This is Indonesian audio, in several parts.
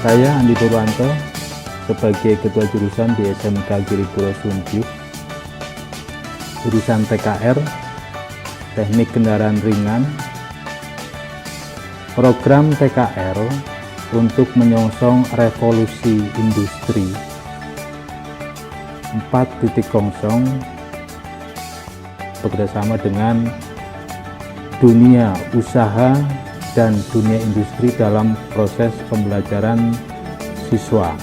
Saya Andi Purwanto sebagai Ketua Jurusan di SMK Giripuro Sumpyuh, jurusan TKR, Teknik Kendaraan Ringan. Program TKR untuk menyongsong revolusi industri 4.0 bekerjasama dengan dunia usaha dan dunia industri dalam proses pembelajaran siswa,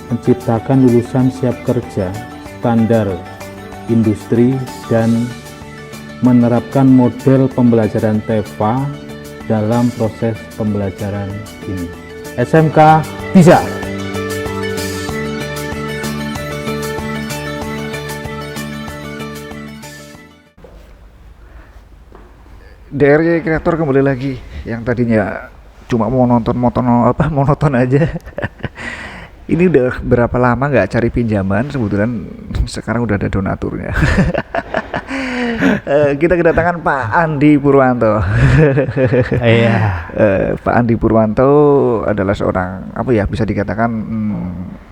menciptakan lulusan siap kerja standar industri dan menerapkan model pembelajaran TEFA dalam proses pembelajaran ini. SMK bisa. DRY Kreator kembali lagi. Yang tadinya cuma mau nonton monoton aja. Ini udah berapa lama nggak cari pinjaman, kebetulan sekarang udah ada donaturnya. Kita kedatangan Pak Andi Purwanto. Iya. Pak Andi Purwanto adalah seorang bisa dikatakan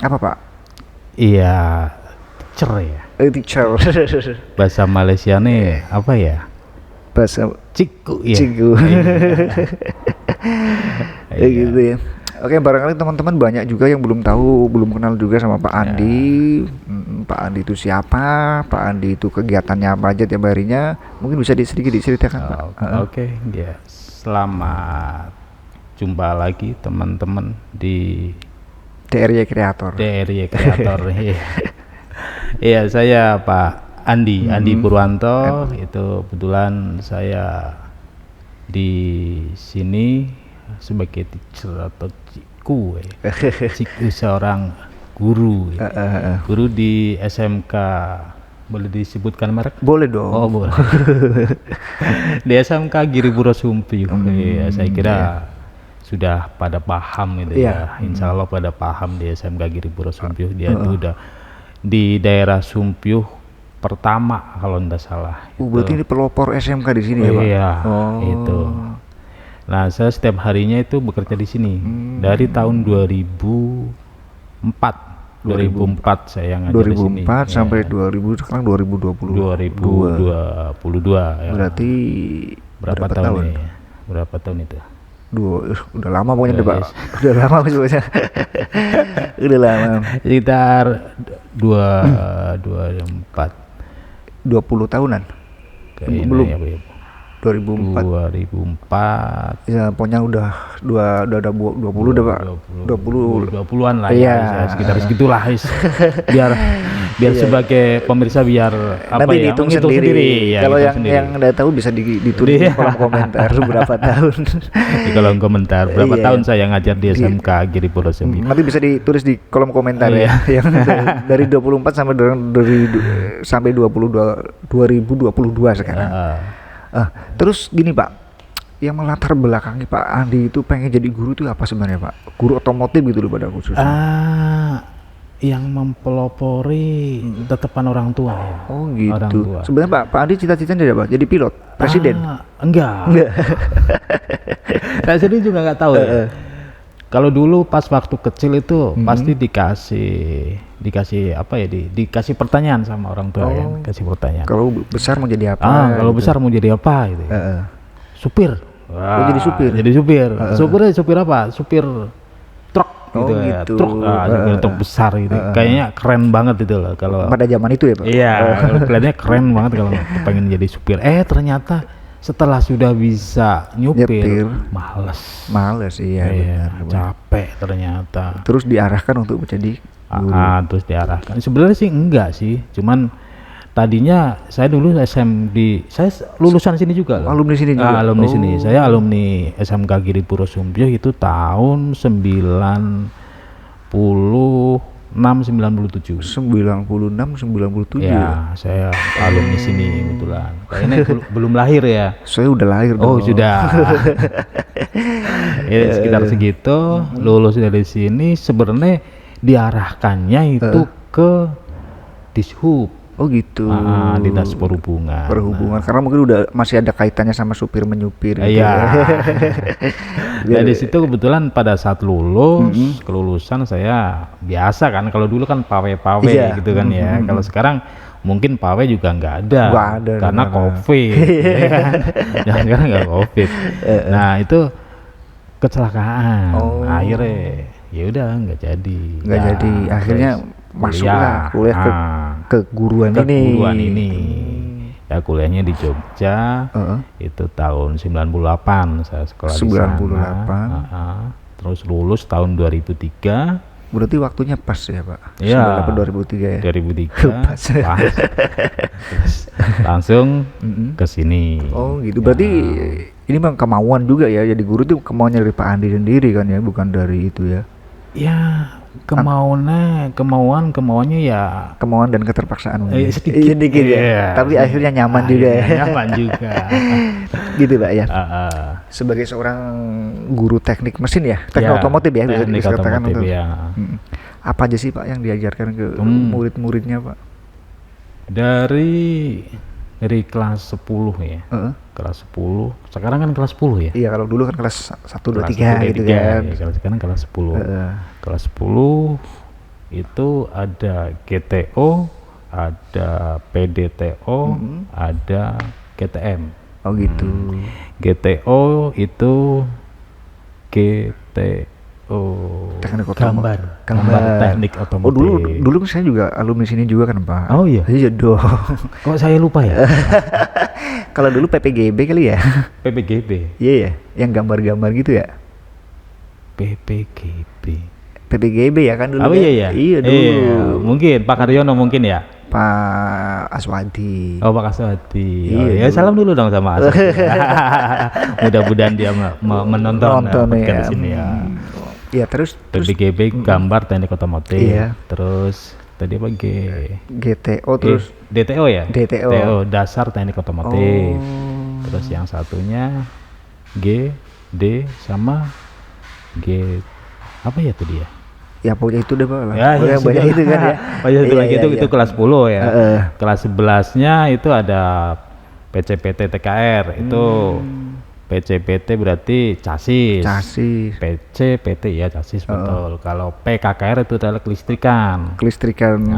apa Pak? Iya, teacher ya. Teacher. Bahasa Malaysia nih apa ya? Bahasa Ciku ya. Ciku. Iya. Gitu ya. Oke, barangkali teman-teman banyak juga yang belum tahu, belum kenal juga sama Pak Andi. Pak Andi itu siapa? Pak Andi itu kegiatannya apa aja tiap harinya? Mungkin bisa sedikit diceritakan, Pak. Oke, ya. Selamat jumpa lagi teman-teman di DRY Kreator. DRY Kreator. Iya, saya Pak Andi Purwanto. Itu kebetulan saya di sini sebagai teacher atau ciku seorang guru guru di SMK. Boleh disebutkan merek? Boleh dong. Oh boleh. Di SMK Giripuro Sumpyuh. Saya kira sudah pada paham itu ya. Insya Allah pada paham di SMK Giripuro Sumpyuh. Dia itu udah di daerah Sumpyuh pertama kalau tidak salah. Berarti ini pelopor SMK di sini ya Pak? Iya, itu. Nah, saya setiap harinya itu bekerja di sini dari tahun 2004 saya ngajar di sini. 2004 sampai 2000 sekarang 2022. Ya. Berarti berapa tahun? Ya? Berapa tahun itu? Udah lama pokoknya Pak. Udah lama maksudnya. Udah lama. Sekitar 24 20 tahunan. Belum ya, 2004 ya pokoknya udah 20 udah Pak. 20-an lah ya, sekitar segitulah biar sebagai pemirsa biar nanti dihitung sendiri ya, kalau yang udah tahu bisa ditulis di kolom komentar berapa tahun di kolom komentar berapa tahun saya ngajar di SMK Giripuro Sumpyuh. Nanti bisa ditulis di kolom komentar ya yang dari 24 sampai 2022 sekarang. Terus gini Pak, yang melatar belakangi Pak Andi itu pengen jadi guru itu apa sebenarnya Pak? Guru otomotif gitu loh pada khususnya. Yang mempelopori tetapan orang tua ya. Oh gitu. Orang tua. Sebenarnya Pak Andi cita-citanya apa? Jadi pilot, presiden? Enggak. Saya sendiri juga nggak tahu ya. Kalau dulu pas waktu kecil itu pasti dikasih dikasih pertanyaan sama orang tua ya, kasih pertanyaan. Kalau besar mau jadi apa? Kalau besar mau jadi apa gitu. Supir. Jadi supir. Jadi supir. Supir apa? Supir truk gitu ya. Truk, supir truk besar gitu. Kayaknya keren banget itu loh kalau pada zaman itu ya, Pak. Iya, kelihatannya keren banget kalau pengen jadi supir. Ternyata setelah sudah bisa nyupir males iya capek ternyata. Terus diarahkan untuk menjadi terus diarahkan sebenarnya sih enggak sih, cuman tadinya saya dulu saya lulusan sini juga loh. Alumni sini juga. Alumni sini. Saya alumni SMK Giripuro Sumpyuh itu tahun 96-97. Ya, saya alumni sini kebetulan. Kayaknya belum lahir ya. Saya udah lahir dong. Oh, sudah. Ya, sekitar segitu, lulus dari sini sebenarnya diarahkannya itu ke Dishub. Oh gitu. Dinas perhubungan. Perhubungan, karena mungkin udah masih ada kaitannya sama supir menyupir gitu. Iya. Dari situ kebetulan pada saat kelulusan saya biasa kan, kalau dulu kan pawe-pawe Iya. gitu kan ya. Kalau sekarang mungkin pawe juga nggak ada, karena COVID. Ya kan? Jangan sekarang nggak COVID. Nah itu kecelakaan, akhirnya ya udah nggak jadi. Akhirnya masuklah kuliah ke guruan ini. Ya kuliahnya di Jogja. Itu tahun 98 saya sekolah di sana. Terus lulus tahun 2003. Berarti waktunya pas ya Pak? Iya. 2003 ya? 2003. Pas. Terus langsung ke sini. Oh gitu, berarti ini memang kemauan juga ya, jadi guru itu kemauannya dari Pak Andi sendiri kan ya, bukan dari itu ya? Ya kemauannya ya kemauan dan keterpaksaan sedikit ya. Tapi akhirnya nyaman juga ya. Nyaman juga. Gitu Pak ya. Sebagai seorang guru teknik mesin ya, teknik otomotif ya, bisa dikatakan untuk ya. Apa aja sih Pak yang diajarkan ke murid-muridnya Pak? Dari kelas 10 ya. Kelas 10. Sekarang kan kelas 10 ya? Iya, kalau dulu kan kelas 1 2 3 gitu kan. Ya, kalau sekarang kelas 10. Kelas 10 itu ada GTO, ada PDTO, ada GTM. Oh gitu. GTO itu teknik gambar teknik otomotif. Oh dulu saya juga alumni sini juga kan Pak. Oh iya. Iya dong. Kok saya lupa ya? Kalau dulu PPGB kali ya. PPGB. Iya ya, yang gambar-gambar gitu ya. PPGB ya kan dulu. Oh iya ya. Iya dulu. Iya, mungkin Pak Karyono mungkin ya. Pak Aswadi. Oh Pak Aswadi. Iya, ya salam dulu dong sama Aswadi. Mudah-mudahan dia menonton di sini ya. Ya terus PPGB gambar teknik otomotif. Iya. Terus tadi apa GTO terus DTO ya? DTO dasar teknik otomotif. Terus yang satunya G, D sama G apa ya tadi ya? Ya pokoknya itu deh Pak. Ya, banyak itu kan ya. Oh ya, itu kelas 10 ya. Kelas 11-nya itu ada PCPT TKR itu PCPT berarti chassis. PCPT ya chassis betul. Kalau PKKR itu adalah kelistrikan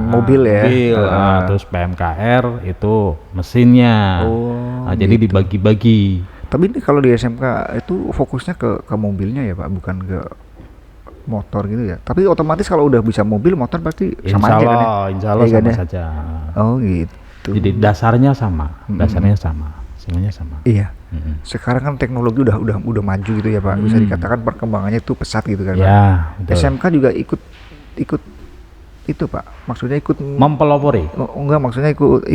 mobil ya. Terus PMKR itu mesinnya. Jadi gitu. Dibagi-bagi. Tapi ini kalau di SMK itu fokusnya ke mobilnya ya Pak, bukan ke motor gitu ya. Tapi otomatis kalau udah bisa mobil motor pasti sama aja kan ya? Insya Allah sama saja. Oh gitu. Jadi dasarnya sama, semuanya sama. Iya. Sekarang kan teknologi udah maju gitu ya Pak. Bisa dikatakan perkembangannya itu pesat gitu kan. Ya, betul. SMK juga ikut itu Pak. Maksudnya ikut mempelopori. Enggak, maksudnya ikut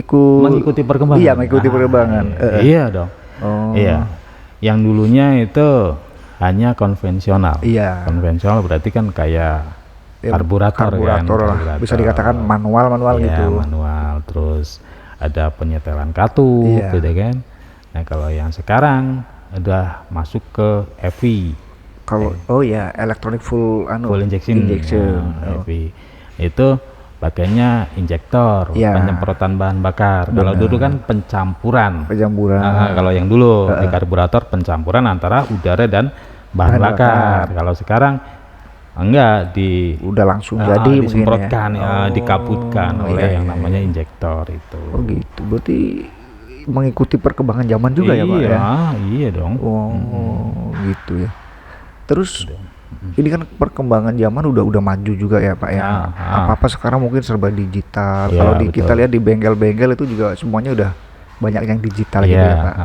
mengikuti perkembangan. Iya, mengikuti perkembangan. Iya dong. Iya. Yang dulunya itu hanya konvensional. Iya. Konvensional berarti kan kayak karburator kan. Bisa dikatakan manual gitu. Manual. Terus ada penyetelan katup gitu kan. Nah, kalau yang sekarang udah masuk ke EV. Kalau electronic full injection. EV. Itu pakainya injektor, penyemprotan bahan bakar. Kalau dulu kan pencampuran. Kalau yang dulu di karburator pencampuran antara udara dan bahan bakar. Kalau sekarang enggak, udah langsung jadi disemprotkan dikaputkan oleh yang namanya injektor itu. Oh gitu. Berarti mengikuti perkembangan zaman juga ya Pak ya? Iya dong. Gitu ya. Terus ini kan perkembangan zaman udah maju juga ya Pak ya. Apa-apa sekarang mungkin serba digital. Kalau kita lihat di bengkel-bengkel itu juga semuanya udah banyak yang digital gitu ya Pak.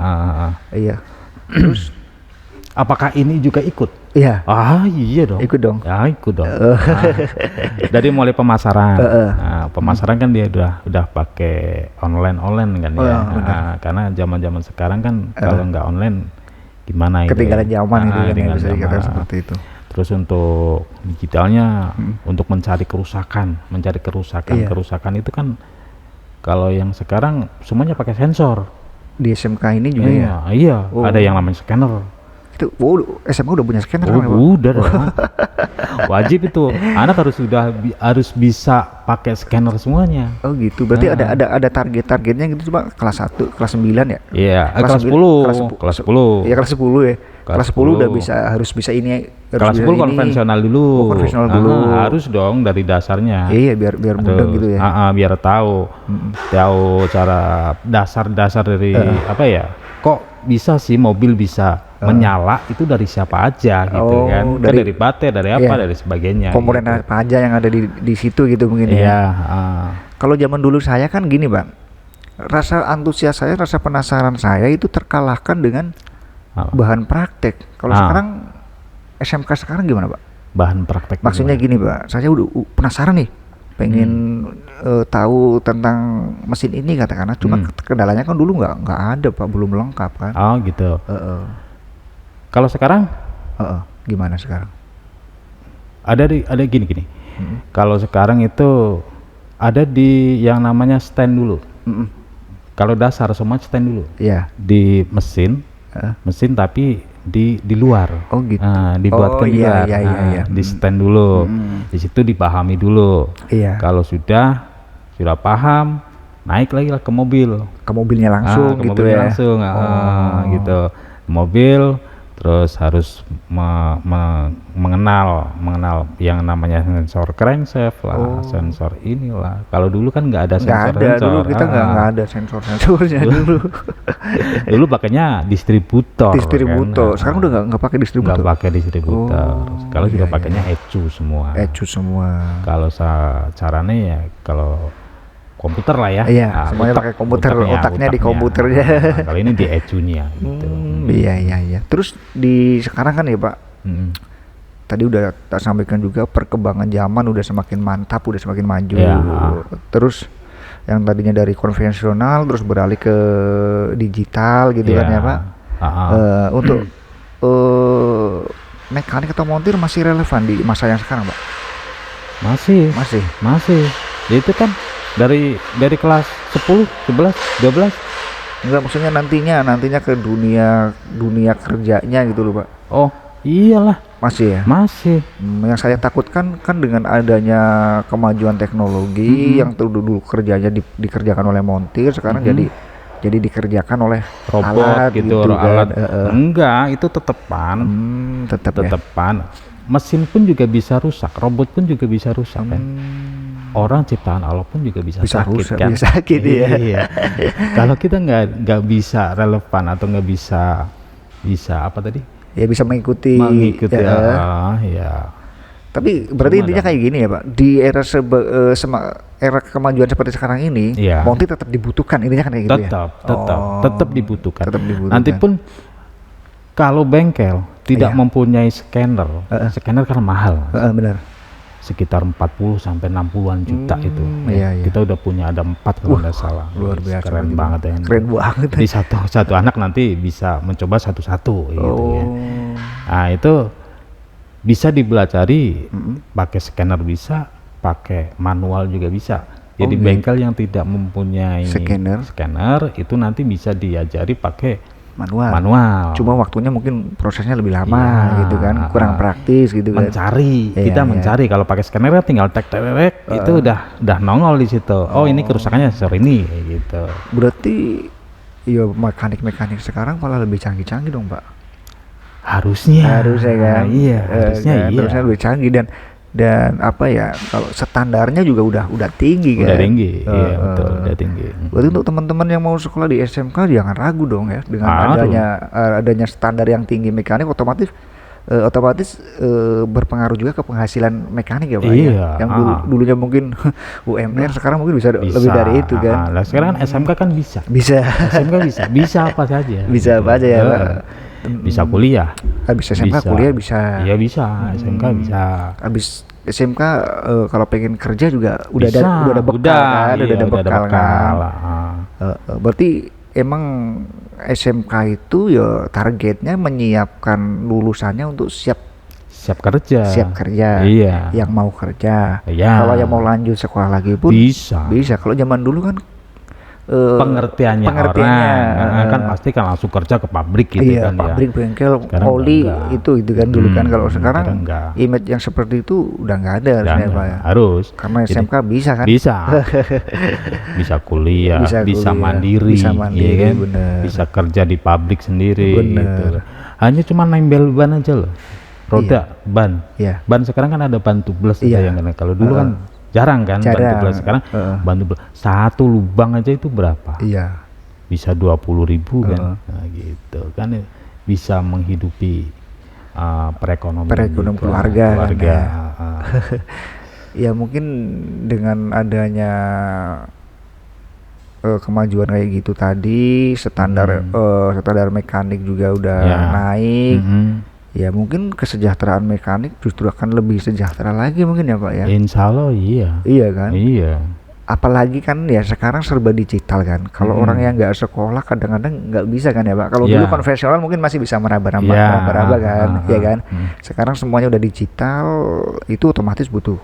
Iya. Terus apakah ini juga ikut? Iya. Iya dong. Ikut dong. Ya ikut dong. Dari mulai pemasaran. Pemasaran kan dia udah pakai online kan ya. Karena zaman sekarang kan kalau nggak online gimana itu? Ketinggalan zaman itu kan bisa dikatakan seperti itu. Terus untuk digitalnya, untuk mencari kerusakan itu kan kalau yang sekarang semuanya pakai sensor. Di SMK ini juga ya? Iya. Ada yang namanya scanner. SMK udah punya scanner udah dong. Wajib itu. Anak harus bisa pakai scanner semuanya. Oh gitu. Berarti ada targetnya gitu Pak. Kelas 1, kelas 9 ya? Iya, kelas 10. Kelas 10. Iya, kelas 10 ya. Kelas 10 udah harus bisa ini. Kelas 10 konvensional dulu. Konvensional dulu. Harus dong dari dasarnya. Iya, biar mudah gitu ya. Biar tahu cara dasar-dasar dari apa ya? Kok bisa sih mobil bisa menyala itu dari siapa aja gitu kan? Dari baterai, dari apa, dari sebagainya. Komponen gitu. Apa aja yang ada di situ gitu mungkin ya. Kalau zaman dulu saya kan gini Bang, rasa antusias saya, rasa penasaran saya itu terkalahkan dengan bahan praktek. Kalau sekarang SMK sekarang gimana Pak? Bahan praktek. Maksudnya gini Pak, saya udah penasaran nih, pengen tahu tentang mesin ini katakanlah, cuma kendalanya kan dulu nggak ada Pak, belum lengkap kan. Oh gitu. Kalau sekarang? Gimana sekarang? Ada gini. Kalau sekarang itu ada di yang namanya stand dulu. Kalau dasar semua stand dulu. Iya. Di mesin tapi di luar. Oh gitu. Dibuatkan di luar. Iya. Di stand dulu. Di situ dipahami dulu. Iya. Kalau sudah paham, naik lagi lah ke mobil. Ke mobilnya langsung ke gitu mobilnya ya. Langsung gitu. Mobil terus harus mengenal yang namanya sensor crankshaft lah, sensor inilah. Kalau dulu kan nggak ada sensor. Dulu kita nggak ada sensornya dulu. Dulu pakainya distributor. Kan? Sekarang udah nggak pakai distributor. Nggak pakai distributor. Kalau sudah pakainya ECU semua. Kalau caranya ya kalau komputer lah ya. Iya, semuanya pakai komputer, otaknya di komputernya. Kalau ini di ECU-nya gitu. Iya. Terus sekarang kan ya Pak, tadi udah tak sampaikan juga perkembangan zaman udah semakin mantap, udah semakin maju. Terus yang tadinya dari konvensional terus beralih ke digital gitu kan ya Pak. Untuk mekanik atau montir masih relevan di masa yang sekarang Pak? Masih. Itu kan dari kelas 10, 11, 12. Enggak, maksudnya nantinya ke dunia kerjanya gitu loh Pak. Oh iyalah, masih ya. Yang saya takutkan kan dengan adanya kemajuan teknologi yang dulu kerjanya dikerjakan oleh montir, sekarang jadi dikerjakan oleh robot alat gitu kan. Enggak, itu tetepan. Tetepan. Mesin pun juga bisa rusak, robot pun juga bisa rusak kan. Orang ciptaan Allah pun juga bisa sakit rusak, kan. Bisa sakit ya. Iya. Kalau kita nggak bisa relevan atau nggak bisa apa tadi? Ya bisa mengikuti ya. Tapi berarti intinya kayak gini ya Pak. Di era era kemajuan seperti sekarang ini, montir tetap dibutuhkan. Intinya kan kayak gitu tetap dibutuhkan. Nanti pun kalau bengkel tidak mempunyai scanner karena mahal. Benar. Sekitar 40 sampai 60-an juta itu. Kita udah punya ada 4 kalau nggak salah. Luar biasa. Keren banget ya. Keren banget. Di satu anak nanti bisa mencoba satu-satu gitu ya. Nah, itu bisa dipelajari pakai scanner, bisa pakai manual juga bisa. Jadi bengkel yang tidak mempunyai scanner itu nanti bisa diajari pakai manual. Cuma waktunya mungkin prosesnya lebih lama gitu kan, kurang praktis gitu kan. Kita mencari kalau pakai scanner tinggal tek itu udah nongol di situ. Ini kerusakannya sensor ini gitu. Berarti ya mekanik sekarang malah lebih canggih dong Pak. Harusnya kan. Harusnya lebih canggih dan apa ya, kalau standarnya juga udah tinggi kan. Betul, udah tinggi. Berarti untuk teman-teman yang mau sekolah di SMK jangan ragu dong ya, dengan adanya standar yang tinggi mekanik, otomatis berpengaruh juga ke penghasilan mekanik ya Pak. Yang dulunya mungkin UMR sekarang mungkin bisa lebih dari itu kan. Sekarang SMK kan bisa. SMK bisa apa saja. Bisa apa aja ya Pak. Bisa kuliah. Habis SMK kuliah bisa. Iya bisa, SMK bisa. Habis SMK kalau pengen kerja juga udah ada bekal kan. Berarti emang SMK itu ya targetnya menyiapkan lulusannya untuk siap kerja. Iya. Yang mau kerja. Iya. Kalau yang mau lanjut sekolah lagi pun bisa. Kalau zaman dulu kan pengertiannya orang kan pasti kan langsung kerja ke pabrik gitu iya, kan pabrik, ya. bengkel, Sekarang oli enggak. itu kan dulu kan. Kalau sekarang enggak. image yang seperti itu udah nggak ada harusnya Pak ya. Harus. Karena Jadi, SMK bisa kan? bisa. Bisa kuliah, bisa mandiri, ya kan? bener. Bisa kerja di pabrik sendiri Bener. gitu. Hanya cuma nempel ban aja loh. Roda, ban. Iya. Ban sekarang kan ada ban tubeless Iya. yang kalau dulu kan jarang kan ban Jarang. tubeless. Sekarang ban tubeless satu lubang aja itu berapa? Iya. Bisa 20.000 kan. Nah, gitu kan bisa menghidupi perekonomian juga, keluarga kan ya. ah. Ya mungkin dengan adanya kemajuan kayak gitu tadi, standar mekanik juga udah Ya. naik. Mhm. Ya mungkin kesejahteraan mekanik justru akan lebih sejahtera lagi mungkin ya Pak ya. Insya Allah iya. Iya kan? Iya. Apalagi kan ya sekarang serba digital kan. Kalau orang yang nggak sekolah kadang-kadang nggak bisa kan ya Pak. Kalau dulu konvensional mungkin masih bisa meraba-raba kan, ya kan. Sekarang semuanya udah digital, itu otomatis butuh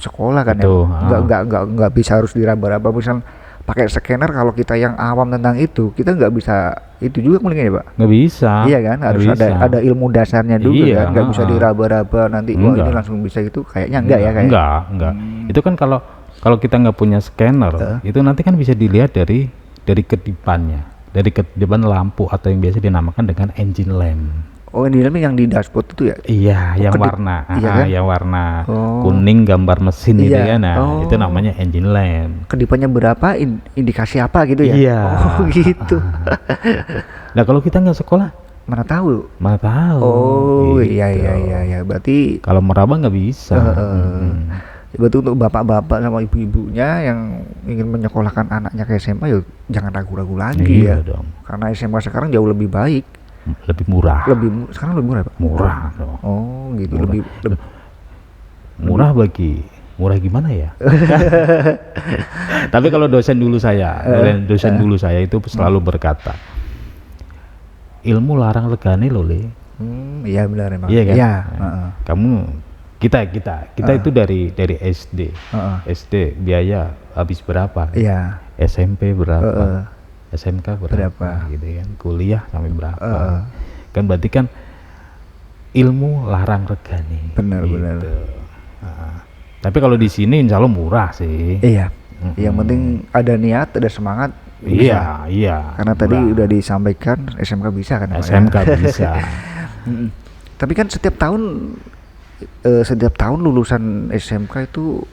sekolah kan Betul, ya. Nggak bisa harus diraba-raba. Misal pakai scanner, kalau kita yang awam tentang itu, kita nggak bisa itu juga mungkin ya Pak. Nggak bisa. Iya kan, harus ada ilmu dasarnya juga Iya, kan. Nggak bisa diraba-raba nanti wah ini langsung bisa itu, kayaknya enggak ya kayak. Enggak. Itu kan kalau kita nggak punya scanner, itu nanti kan bisa dilihat dari kedipannya, dari kedipan lampu atau yang biasa dinamakan dengan engine lamp. Oh, ini yang di dashboard itu ya? Iya, yang warna, iya kan? yang warna kuning gambar mesin itu ya. Nah, itu namanya engine lamp. Kedipannya berapa? Indikasi apa gitu ya? Iya. Oh, gitu. Nah, kalau kita nggak sekolah, Mana tahu? gitu. Oh, iya. Berarti kalau meraba nggak bisa. berarti untuk bapak-bapak sama ibu-ibunya yang ingin menyekolahkan anaknya ke SMA, ya jangan ragu-ragu lagi Iya ya. dong. Karena SMA sekarang jauh lebih baik. Lebih murah. Sekarang lebih murah Pak? Murah dong. Oh gitu. Murah. Lebih Murah murah gimana ya? Tapi kalau dosen dulu saya itu selalu berkata, ilmu larang legane loh Le. Iya benar emang. Iya kan? Iya. Kita itu dari SD. SD biaya habis berapa? Iya. SMP berapa? SMK berapa? Gitu kan. Kuliah sampai berapa? Kan berarti kan ilmu larang regane. Benar. Tapi kalau di sini insya Allah murah sih. Iya. Yang penting ada niat, ada semangat. Iya. Karena tadi udah disampaikan SMK bisa kan? SMK bisa. Tapi kan setiap tahun lulusan SMK itu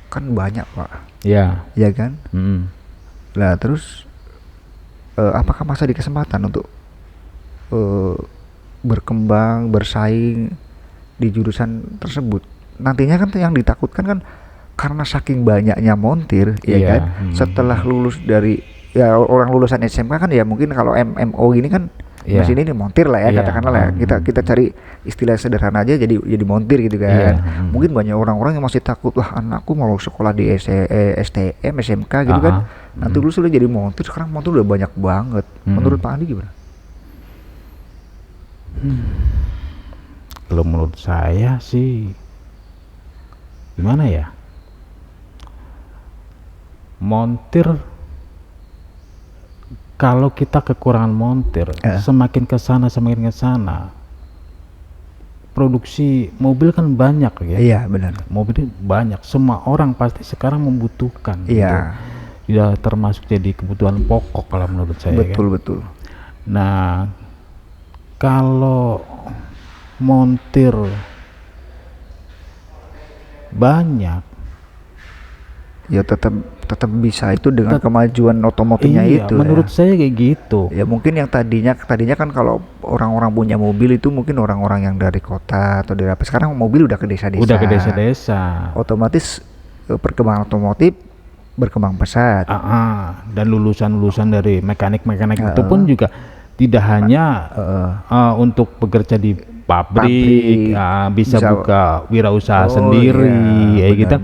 kan banyak Pak. Iya. Iya kan? Nah terus apakah masih ada kesempatan untuk berkembang, bersaing di jurusan tersebut? Nantinya kan yang ditakutkan kan karena saking banyaknya montir, ya kan? Setelah lulus dari orang lulusan SMK kan ya mungkin kalau MMO ini kan mesin ini montir lah ya, katakanlah lah. Kita cari istilah sederhana aja jadi montir gitu kan. Mungkin banyak orang-orang yang masih takut, wah anakku mau sekolah di STM, SMK gitu kan. Nanti lulus udah jadi montir. Sekarang montir udah banyak banget. Menurut Pak Andi gimana? Kalau menurut saya sih gimana ya? Montir, kalau kita kekurangan montir, semakin ke sana produksi mobil kan banyak ya. Iya benar. Mobil banyak, semua orang pasti sekarang membutuhkan. Iya. Sudah termasuk jadi kebutuhan pokok kalau menurut saya. Betul. Nah, kalau montir banyak, ya tetap bisa itu dengan kemajuan otomotifnya itu. Menurut saya kayak gitu. Ya mungkin yang tadinya kan kalau orang-orang punya mobil itu mungkin orang-orang yang dari kota atau dari apa. Sekarang mobil udah ke desa-desa. Otomatis perkembangan otomotif berkembang pesat. Dan lulusan dari mekanik itu pun juga tidak hanya untuk bekerja di pabrik. Bisa buka wirausaha sendiri, gitu.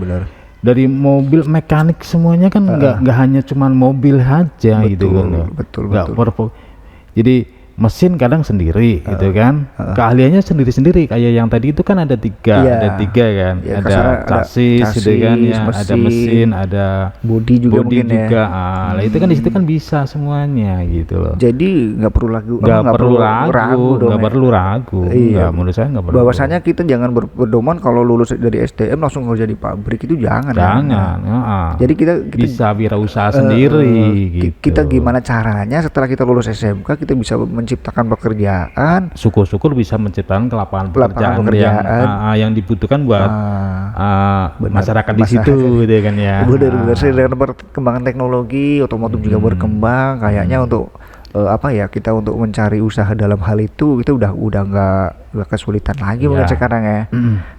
Dari mobil mekanik semuanya kan nggak hanya cuman mobil aja gitu kan. Betul. Jadi mesin kadang sendiri gitu kan, keahliannya sendiri-sendiri kayak yang tadi itu kan ada tiga kan, Ya, ada chassis gitu kan ya, ada mesin, ada bodi juga mungkin juga. ya. Lah itu kan di situ kan bisa semuanya gitu loh. Jadi nggak perlu ragu, Nggak perlu ragu. Iya. Nggak, menurut saya nggak perlu. Bahwasanya kita jangan berpedoman kalau lulus dari STM langsung kerja di pabrik, itu jangan. Jadi kita bisa wirausaha sendiri gitu. Kita gimana caranya setelah kita lulus SMK kita bisa menciptakan pekerjaan, syukur-syukur bisa menciptakan lapangan pekerjaan yang dibutuhkan buat masyarakat di situ gitu kan ya. Benar-benar dengan perkembangan teknologi otomotif juga berkembang, kayaknya untuk kita untuk mencari usaha dalam hal itu kita udah nggak kesulitan lagi mungkin sekarang ya.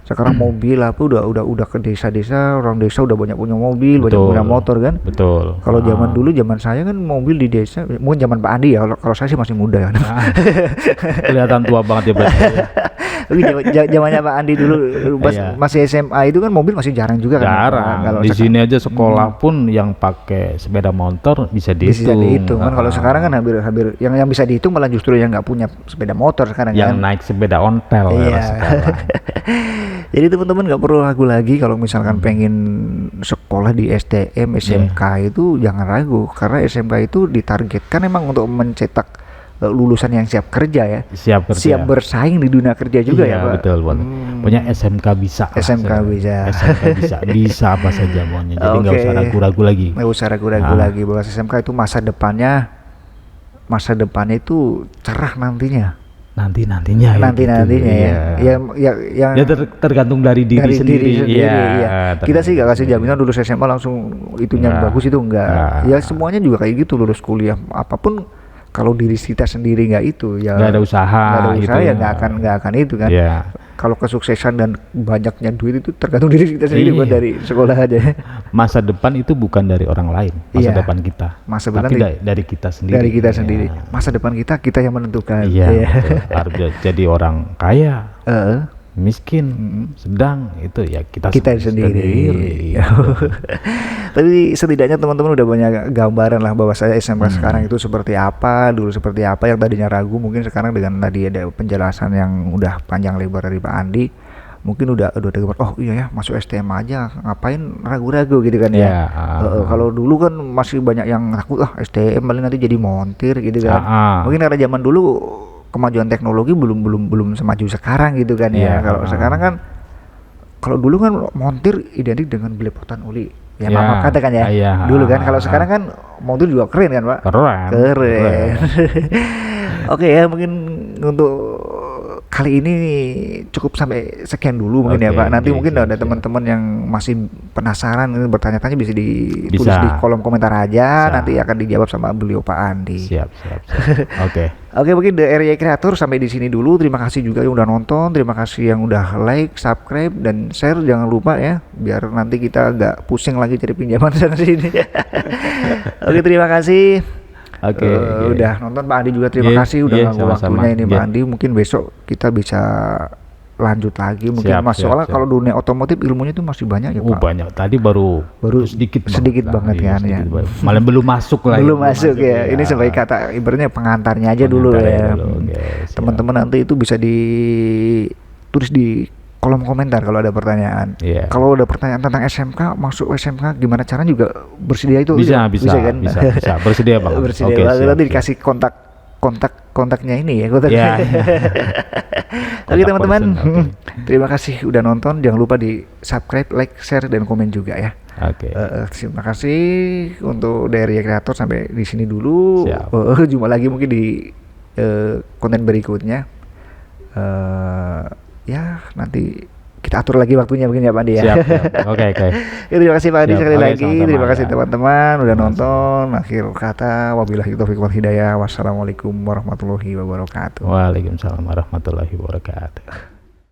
Sekarang mobil udah ke desa-desa, orang desa udah banyak punya mobil, banyak punya motor kan. Betul. Kalau zaman saya kan mobil di desa, mungkin zaman Pak Andi ya, kalau saya sih masih muda ya. Kelihatan tua banget ya berarti. Zamannya Pak Andi dulu masih SMA itu kan mobil masih jarang juga kan. Jarang. Kalau di sini aja sekolah pun yang pakai sepeda motor bisa dihitung. Kan kalau sekarang kan hampir yang bisa dihitung malah justru yang nggak punya sepeda motor sekarang yang naik sepeda ontel sekarang. Jadi teman-teman nggak perlu ragu lagi kalau misalkan pengen sekolah di STM, SMK itu jangan ragu, karena SMK itu ditargetkan emang untuk mencetak lulusan yang siap kerja ya, siap bersaing di dunia kerja juga ya Pak. Betul. Punya SMK bisa apa saja maunya, jadi nggak usah ragu-ragu lagi. Bahwa SMK itu masa depannya itu cerah nantinya ya tergantung dari diri sendiri. Kita sih gak kasih jaminan lulus SMA langsung itunya bagus, itu enggak. Ya semuanya juga kayak gitu, lulus kuliah apapun kalau diri kita sendiri nggak itu ya nggak ada usaha gitu ya nggak akan itu kan. Kalau kesuksesan dan banyaknya duit itu tergantung diri kita sendiri, bukan dari sekolah aja. Masa depan itu bukan dari orang lain, masa depan kita. Tapi dari kita sendiri. Masa depan kita yang menentukan. Harus jadi orang kaya, miskin, sedang, itu ya kita sendiri. Tapi setidaknya teman-teman udah banyak gambaran lah bahwa saya SMK sekarang itu seperti apa, dulu seperti apa. Yang tadinya ragu mungkin sekarang dengan tadi ada penjelasan yang udah panjang lebar dari Pak Andi, mungkin udah dengar, oh iya ya masuk STM aja, ngapain ragu-ragu gitu kan ya. Kalau dulu kan masih banyak yang takut, STM paling nanti jadi montir gitu kan. Mungkin karena zaman dulu kemajuan teknologi belum semaju sekarang gitu kan ya. Kalau sekarang kan, kalau dulu kan montir identik dengan belepotan oli. Mama katakan ya. Dulu kan, kalau sekarang kan montir juga keren kan Pak. Keren. Oke ya, mungkin untuk kali ini cukup sampai sekian dulu mungkin ya Pak. Nanti mungkin ada teman-teman yang masih penasaran bertanya-tanya bisa ditulis di kolom komentar aja. Nanti akan dijawab sama beliau Pak Andi. Siap. Oke, mungkin The Area Creator sampai di sini dulu. Terima kasih juga yang udah nonton, terima kasih yang udah like, subscribe dan share. Jangan lupa ya, biar nanti kita agak pusing lagi cari pinjaman sana sini. Oke, terima kasih. Udah nonton Pak Andi juga, terima kasih udah nganggu waktunya ini Pak Andi. Mungkin besok kita bisa lanjut lagi mungkin. Masalah kalau dunia otomotif ilmunya itu masih banyak ya Pak. Banyak. Tadi baru sedikit banget kan ya. Malah belum masuk lagi. Belum masuk ya. Ini sebagai kata ibaratnya pengantarnya aja dulu ya. Teman-teman nanti itu bisa ditulis di kolom komentar kalau ada pertanyaan. Kalau ada pertanyaan tentang SMK, masuk SMK gimana caranya juga bersedia itu. Bisa kan? Bisa. Bersedia Bang. Nanti dikasih kontaknya ini ya. Oke teman-teman, terima kasih udah nonton. Jangan lupa di subscribe, like, share dan komen juga ya. Terima kasih untuk dari kreator sampai di sini dulu. Jumpa lagi mungkin di konten berikutnya. Ya nanti kita atur lagi waktunya mungkin ya Pak Andi ya. Siap. Oke. Terima kasih Pak Andi sekali lagi. Terima kasih teman-teman udah nonton. Akhir kata wabillahi taufiq wal hidayah. Wassalamualaikum warahmatullahi wabarakatuh. Waalaikumsalam warahmatullahi wabarakatuh.